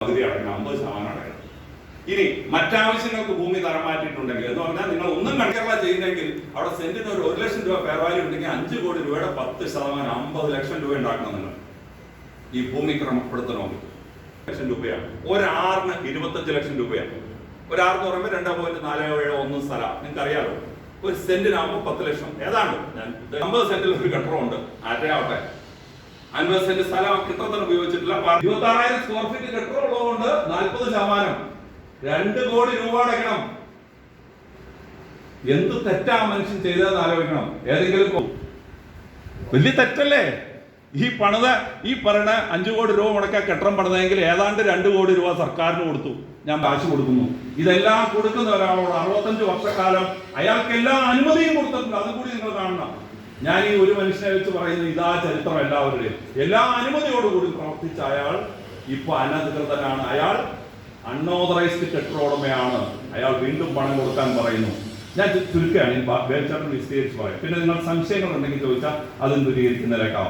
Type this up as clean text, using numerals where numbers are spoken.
പകുതി അടയ്ക്കണം, 50% അടയ്ക്കണം. ഇനി മറ്റാവശ്യങ്ങൾക്ക് ഭൂമി തരം മാറ്റിയിട്ടുണ്ടെങ്കിൽ എന്ന് പറഞ്ഞാൽ നിങ്ങൾ ഒന്നും കണക്കല്ല ചെയ്യുന്നെങ്കിൽ അവിടെ സെന്റിന് ഒരു 1 ലക്ഷം രൂപ ഫെയർ വാല്യൂ ഉണ്ടെങ്കിൽ 5 കോടി രൂപയുടെ 10% 50 ലക്ഷം രൂപ ഉണ്ടാക്കണം. നിങ്ങൾ ഈ ഭൂമി ക്രമപ്പെടുത്തണമെങ്കിൽ ലക്ഷം രൂപയാണ്. ഒരാറിന് 25 ലക്ഷം രൂപയാണ്. ഒരാറെന്ന് പറയുമ്പോൾ 2.471 സ്ഥലം നിങ്ങൾക്ക് അറിയാലോ. ഒരു സെന്റിനാകുമ്പോൾ 10 ലക്ഷം ഏതാണ്ട്. ഞാൻ 50 സെന്റിൽ ഒരു കെട്ടിടമുണ്ട്, ആറ്റയാവട്ടെ 50 സെന്റ് സ്ഥലം കെട്ടിടത്തിന് ഉപയോഗിച്ചിട്ടില്ല. 26,000 സ്ക്വയർ ഫീറ്റ് കെട്ടിടം ഉള്ളതുകൊണ്ട് 40% 2 കോടി രൂപ അടയ്ക്കണം. എന്ത് തെറ്റാ മനുഷ്യൻ ചെയ്തതെന്ന് ആലോചിക്കണം. ഏതെങ്കിലും വലിയ തെറ്റല്ലേ ഈ പറയുന്ന 5 കോടി രൂപ മുടക്കാൻ കെട്ടിടം പണിതെങ്കിൽ ഏതാണ്ട് 2 കോടി രൂപ സർക്കാരിന് കൊടുത്തു. ഞാൻ കാശ് കൊടുക്കുന്നു. ഇതെല്ലാം കൊടുക്കുന്ന ഒരാളോട് 65 വർഷക്കാലം അയാൾക്ക് എല്ലാ അനുമതിയും കൊടുത്തിട്ടുണ്ട്. അതും കൂടി നിങ്ങൾ കാണണം. ഞാൻ ഈ ഒരു മനുഷ്യനെ വെച്ച് പറയുന്നത് ഇതാ ചരിത്രം. എല്ലാവരുടെയും എല്ലാ അനുമതിയോടുകൂടി പ്രവർത്തിച്ച അയാൾ ഇപ്പൊ അനധികൃതനാണ്. അയാൾ അൺഓതറൈസ്ഡ് കെട്ടിടോടമയാണ്. അയാൾ വീണ്ടും പണം കൊടുക്കാൻ പറയുന്നു. ഞാൻ ചുരുക്കുകയാണ്. വേൽച്ചേട്ടൻ വിശദീകരിച്ച് പറയാം. പിന്നെ നിങ്ങൾ സംശയങ്ങൾ ഉണ്ടെങ്കിൽ ചോദിച്ചാൽ അതും ദൂരീകരിക്കുന്നതിലേക്കാവും.